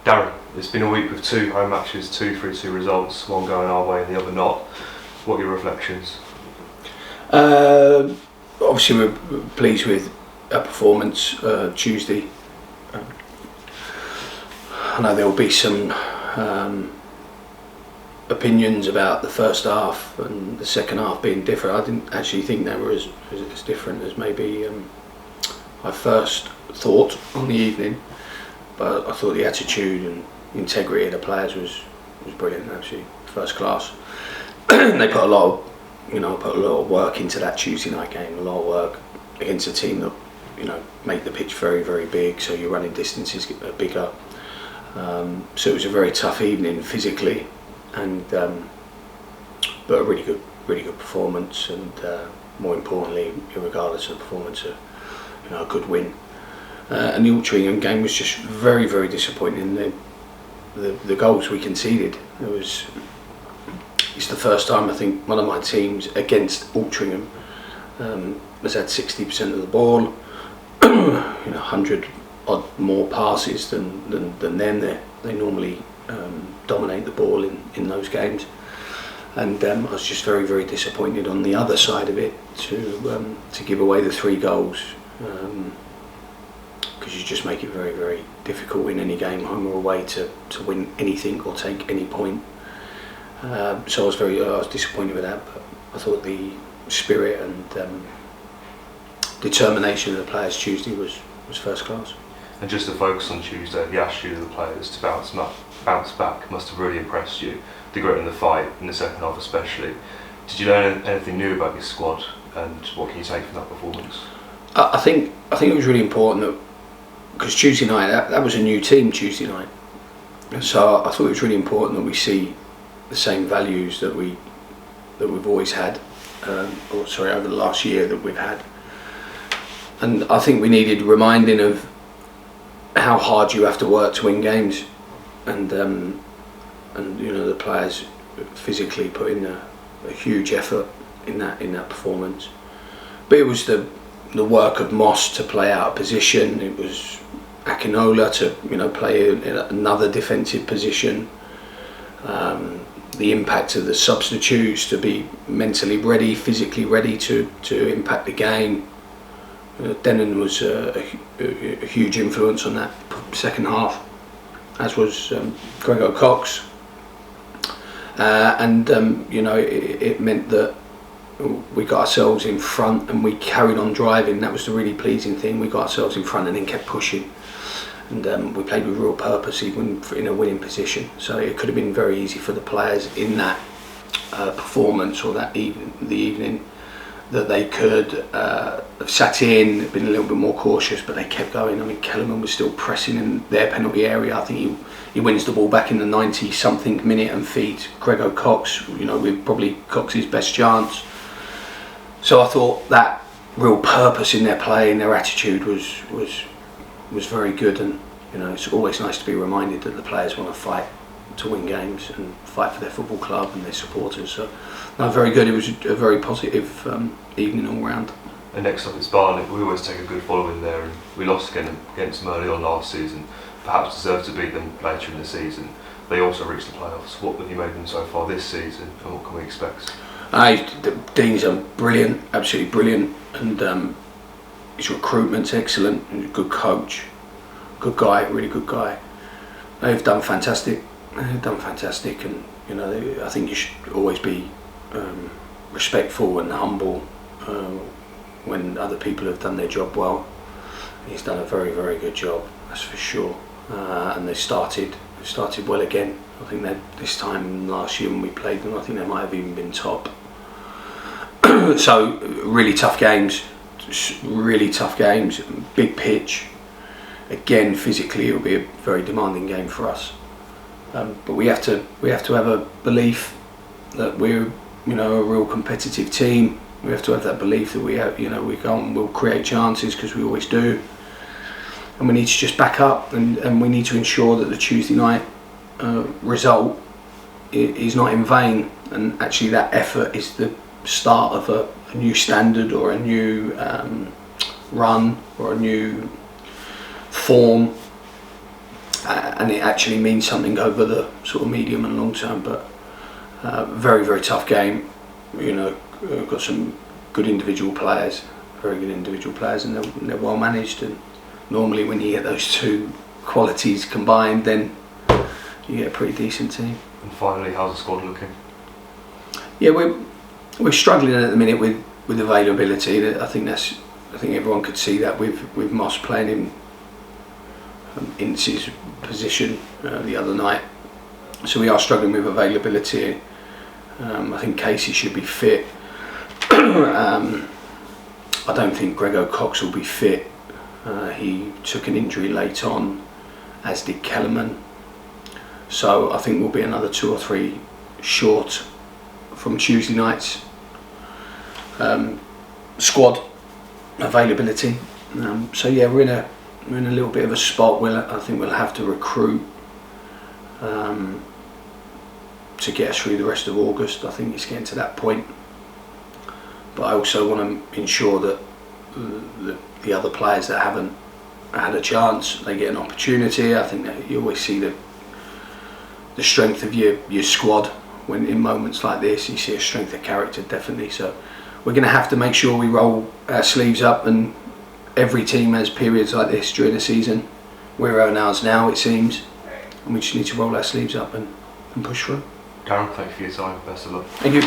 Darren, it's been a week with 2 home matches, 2 3-2 results, one going our way and the other not. What are your reflections? Obviously we're pleased with our performance Tuesday. I know there will be some opinions about the first half and the second half being different. I didn't actually think they were as different as maybe I first thought on the evening, but I thought the attitude and integrity of the players was brilliant, actually, first class. They put a lot of work into that Tuesday night game, a lot of work against a team that make the pitch very, very big, so your running distances get bigger. So it was a very tough evening physically, and but a really good performance, and more importantly, regardless of the performance, a good win. And the Altrincham game was just very, very disappointing. The goals we conceded, it's the first time I think one of my teams against Altrincham has had 60% of the ball, 100 odd more passes than them. They normally dominate the ball in those games, and I was just very, very disappointed on the other side of it to give away the 3 goals, because you just make it very, very difficult in any game, home or away, to win anything or take any point. So I was disappointed with that, but I thought the spirit and determination of the players Tuesday was first class. And just to focus on Tuesday, the attitude of the players to bounce back must have really impressed you. The grit in the fight, in the second half especially. Did you learn anything new about your squad, and what can you take from that performance? I think it was really important that, because Tuesday night, that was a new team Tuesday night, so I thought it was really important that we see the same values that we've always had, over the last year that we've had. And I think we needed reminding of how hard you have to work to win games, and the players physically put in a huge effort in that performance. But it was the work of Moss to play out of position. It was Akinola to play in another defensive position. The impact of the substitutes to be mentally ready, physically ready to impact the game. Denon was a huge influence on that second half, as was Gregor Cox, and it meant that we got ourselves in front and we carried on driving. That was the really pleasing thing. We got ourselves in front and then kept pushing, and we played with real purpose, even in a winning position. So it could have been very easy for the players in that performance or the evening, that they could have sat in, been a little bit more cautious, but they kept going. I mean, Kellerman was still pressing in their penalty area. I think he wins the ball back in the 90-something minute and feeds Gregor Cox, with probably Cox's best chance. So I thought that real purpose in their play and their attitude was very good, and it's always nice to be reminded that the players want to fight to win games and fight for their football club and their supporters. So, no, very good. It was a very positive evening all round. And next up it's Barnet. We always take a good following there, and we lost again against them early on last season. Perhaps deserved to beat them later in the season. They also reached the playoffs. What have you made them so far this season, and what can we expect? Dean's brilliant, absolutely brilliant, and his recruitment's excellent. He's a good coach, good guy, really good guy. They've done fantastic. And I think you should always be respectful and humble when other people have done their job well. He's done a very, very good job, that's for sure. And they started well again. I think that this time last year when we played them, I think they might have even been top. So really tough games, big pitch. Again, physically it will be a very demanding game for us. But we have to have a belief that we're a real competitive team. We have to have that belief that we go and we'll create chances, because we always do. And we need to just back up, and we need to ensure that the Tuesday night result is not in vain, and actually that effort is the start of a new standard or a new run or a new form and it actually means something over the sort of medium and long term. But very, very tough game. You know, got some good individual players, very good individual players, and they're well managed. And normally, when you get those two qualities combined, then you get a pretty decent team. And finally, how's the squad looking? Yeah, we're struggling at the minute with availability. I think everyone could see that with Moss playing in Ince's position the other night. So we are struggling with availability. I think Casey should be fit. I don't think Grego Cox will be fit. He took an injury late on, as did Kellerman. So I think we'll be another 2 or 3 short from Tuesday night's squad availability. So yeah, we're in a little bit of a spot. I think we'll have to recruit to get us through the rest of August. I think it's getting to that point. But I also want to ensure that the other players that haven't had a chance, they get an opportunity. I think that you always see the strength of your squad when in moments like this. You see a strength of character, definitely. So we're going to have to make sure we roll our sleeves up, and every team has periods like this during the season. We're on ours now, it seems, and we just need to roll our sleeves up and push through. Darren, thank you for your time. Best of luck. Thank you.